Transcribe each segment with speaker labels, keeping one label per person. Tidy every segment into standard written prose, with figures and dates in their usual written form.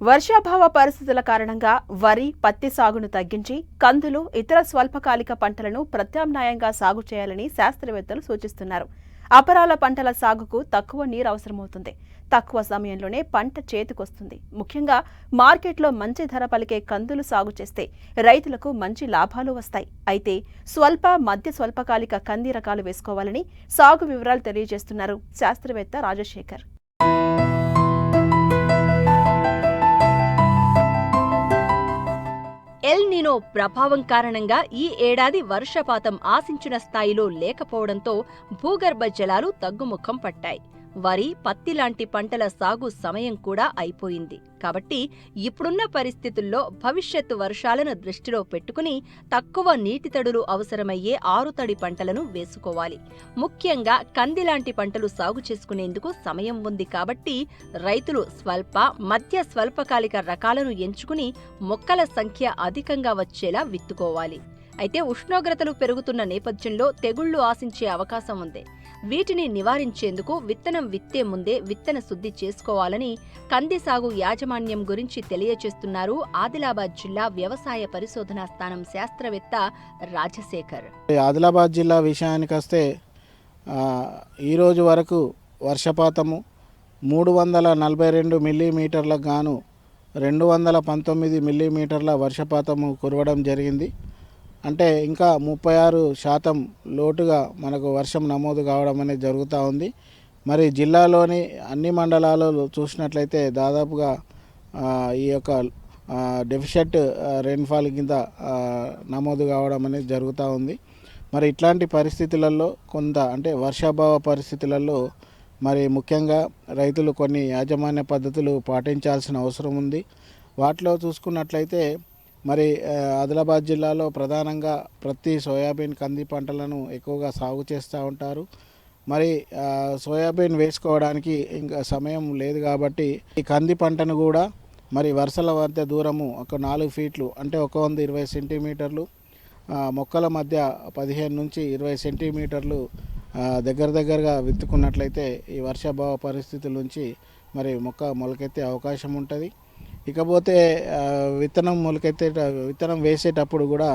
Speaker 1: వర్షాభావ పరిస్థితుల కారణంగా వరి, పత్తి సాగును తగ్గించి కందులు, ఇతర స్వల్పకాలిక పంటలను ప్రత్యామ్నాయంగా సాగు చేయాలని శాస్త్రవేత్తలు సూచిస్తున్నారు. అపరాల పంటల సాగుకు తక్కువ నీరు అవసరమవుతుంది. తక్కువ సమయంలోనే పంట చేతికొస్తుంది. ముఖ్యంగా మార్కెట్లో మంచి ధర పలికే కందులు సాగు చేస్తే రైతులకు మంచి లాభాలు వస్తాయి. అయితే స్వల్ప, మధ్య స్వల్పకాలిక కంది రకాలు వేసుకోవాలని సాగు వివరాలు తెలియజేస్తున్నారు శాస్త్రవేత్త రాజశేఖర్.
Speaker 2: ఎల్ నినో ప్రభావం కారణంగా ఈ ఏడాది వర్షపాతం ఆశించిన స్థాయిలో లేకపోవడంతో భూగర్భ జలాలు తగ్గుముఖం పట్టాయి. వరి, పత్తి లాంటి పంటల సాగు సమయం కూడా అయిపోయింది. కాబట్టి ఇప్పుడున్న పరిస్థితుల్లో భవిష్యత్తు వర్షాలను దృష్టిలో పెట్టుకుని తక్కువ నీటి తడులు అవసరమయ్యే ఆరుతడి పంటలను వేసుకోవాలి. ముఖ్యంగా కంది లాంటి పంటలు సాగు చేసుకునేందుకు సమయం ఉంది. కాబట్టి రైతులు స్వల్ప, మధ్య స్వల్పకాలిక రకాలను ఎంచుకుని మొక్కల సంఖ్య అధికంగా వచ్చేలా విత్తుకోవాలి. అయితే ఉష్ణోగ్రతలు పెరుగుతున్న నేపథ్యంలో తెగుళ్లు ఆశించే అవకాశం ఉంది. వీటిని నివారించేందుకు విత్తనం విత్తే ముందే విత్తన శుద్ధి చేసుకోవాలని కంది సాగు యాజమాన్యం గురించి తెలియజేస్తున్నారు ఆదిలాబాద్ జిల్లా వ్యవసాయ పరిశోధనా స్థానం శాస్త్రవేత్త రాజశేఖర్.
Speaker 3: ఆదిలాబాద్ జిల్లా విషయానికి వస్తే ఈరోజు వరకు వర్షపాతము 342 మిల్లీమీటర్లకు గాను 219 మిల్లీమీటర్ల వర్షపాతము కురవడం జరిగింది. అంటే ఇంకా 36% లోటుగా మనకు వర్షం నమోదు కావడం అనేది జరుగుతూ ఉంది. మరి జిల్లాలోని అన్ని మండలాలలో చూసినట్లయితే దాదాపుగా ఈ యొక్క డెఫిషియట్ రెయిన్ఫాల్ కింద నమోదు కావడం అనేది జరుగుతూ ఉంది. మరి ఇట్లాంటి పరిస్థితులలో కొంత అంటే వర్షాభావ పరిస్థితులలో మరి ముఖ్యంగా రైతులు కొన్ని యాజమాన్య పద్ధతులు పాటించాల్సిన అవసరం ఉంది. వాటిలో చూసుకున్నట్లయితే మరి ఆదిలాబాద్ జిల్లాలో ప్రధానంగా ప్రతి సోయాబీన్, కంది పంటలను ఎక్కువగా సాగు చేస్తూ ఉంటారు. మరి సోయాబీన్ వేసుకోవడానికి ఇంకా సమయం లేదు కాబట్టి ఈ కంది పంటను కూడా మరి వరుసల మధ్య దూరము ఒక 4 ఫీట్లు అంటే 120 సెంటీమీటర్లు, మొక్కల మధ్య 15 నుంచి 20 సెంటీమీటర్లు దగ్గరగా విత్తుకున్నట్లయితే ఈ వర్షాభావ పరిస్థితుల నుంచి మరి మొక్క మొలకెత్తే అవకాశం ఉంటుంది. ఇకపోతే విత్తనం వేసేటప్పుడు కూడా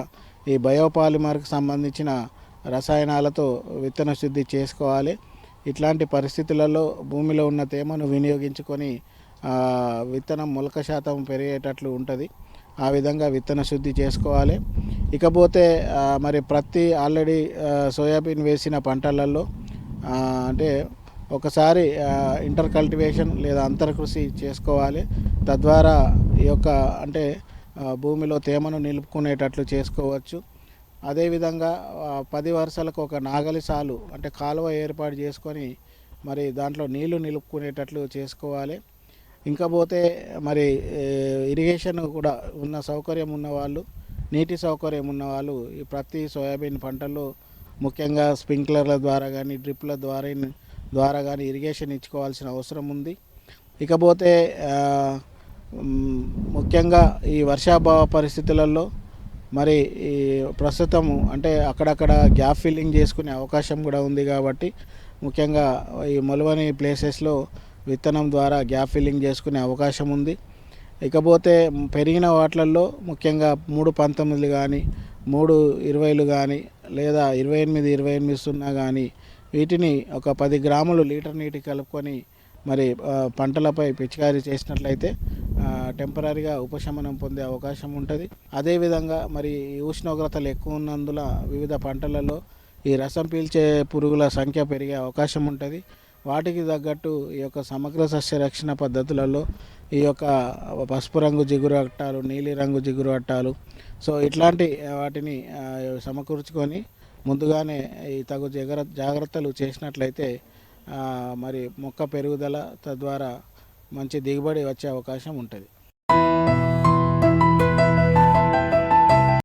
Speaker 3: ఈ బయోపాలిమర్కి సంబంధించిన రసాయనాలతో విత్తన శుద్ధి చేసుకోవాలి. ఇట్లాంటి పరిస్థితులలో భూమిలో ఉన్న తేమను వినియోగించుకొని విత్తనం మొలక శాతం పెరిగేటట్లు ఉంటుంది. ఆ విధంగా విత్తన శుద్ధి చేసుకోవాలి. ఇకపోతే మరి ప్రతి ఆల్రెడీ సోయాబీన్ వేసిన పంటలలో అంటే ఒకసారి ఇంటర్ కల్టివేషన్ లేదా అంతరకృషి చేసుకోవాలి. తద్వారా ఈ యొక్క అంటే భూమిలో తేమను నిలుపుకునేటట్లు చేసుకోవచ్చు. అదేవిధంగా 10 వరుసలకు ఒక నాగలి సాలు అంటే కాలువ ఏర్పాటు చేసుకొని మరి దాంట్లో నీళ్లు నిలుపుకునేటట్లు చేసుకోవాలి. ఇంకా పోతే మరి ఇరిగేషన్ కూడా ఉన్న సౌకర్యం ఉన్నవాళ్ళు, నీటి సౌకర్యం ఉన్నవాళ్ళు ఈ ప్రతి సోయాబీన్ పంటల్లో ముఖ్యంగా స్ప్రింక్లర్ల ద్వారా కానీ డ్రిప్ల ద్వారా కానీ ఇరిగేషన్ ఇచ్చుకోవాల్సిన అవసరం ఉంది. ఇకపోతే ముఖ్యంగా ఈ వర్షాభావ పరిస్థితులలో మరి ఈ ప్రస్తుతము అంటే అక్కడక్కడ గ్యాప్ ఫిల్లింగ్ చేసుకునే అవకాశం కూడా ఉంది. కాబట్టి ముఖ్యంగా ఈ మొలవని ప్లేసెస్లో విత్తనం ద్వారా గ్యాప్ ఫిల్లింగ్ చేసుకునే అవకాశం ఉంది. ఇకపోతే పెరిగిన వాటిల్లో ముఖ్యంగా 3.19 కానీ 3.20 కానీ లేదా 28.28 కానీ వీటిని ఒక 10 గ్రాములు లీటర్ నీటి కలుపుకొని మరి పంటలపై పిచికారీ చేసినట్లయితే టెంపరీగా ఉపశమనం పొందే అవకాశం ఉంటుంది. అదేవిధంగా మరి ఉష్ణోగ్రతలు ఎక్కువ ఉన్నందున వివిధ పంటలలో ఈ రసం పీల్చే పురుగుల సంఖ్య పెరిగే అవకాశం ఉంటుంది. వాటికి తగ్గట్టు ఈ యొక్క సమగ్ర సస్య రక్షణ పద్ధతులలో ఈ యొక్క పసుపు రంగు జిగురు అట్టాలు, నీలి రంగు జిగురు అట్టాలు ఇట్లాంటి వాటిని సమకూర్చుకొని ముందుగానే ఈ తగు జాగ్రత్తలు చేసినట్లయితే మరి మొక్క పెరుగుదల తద్వారా మంచి దిగుబడి వచ్చే అవకాశం ఉంటుంది.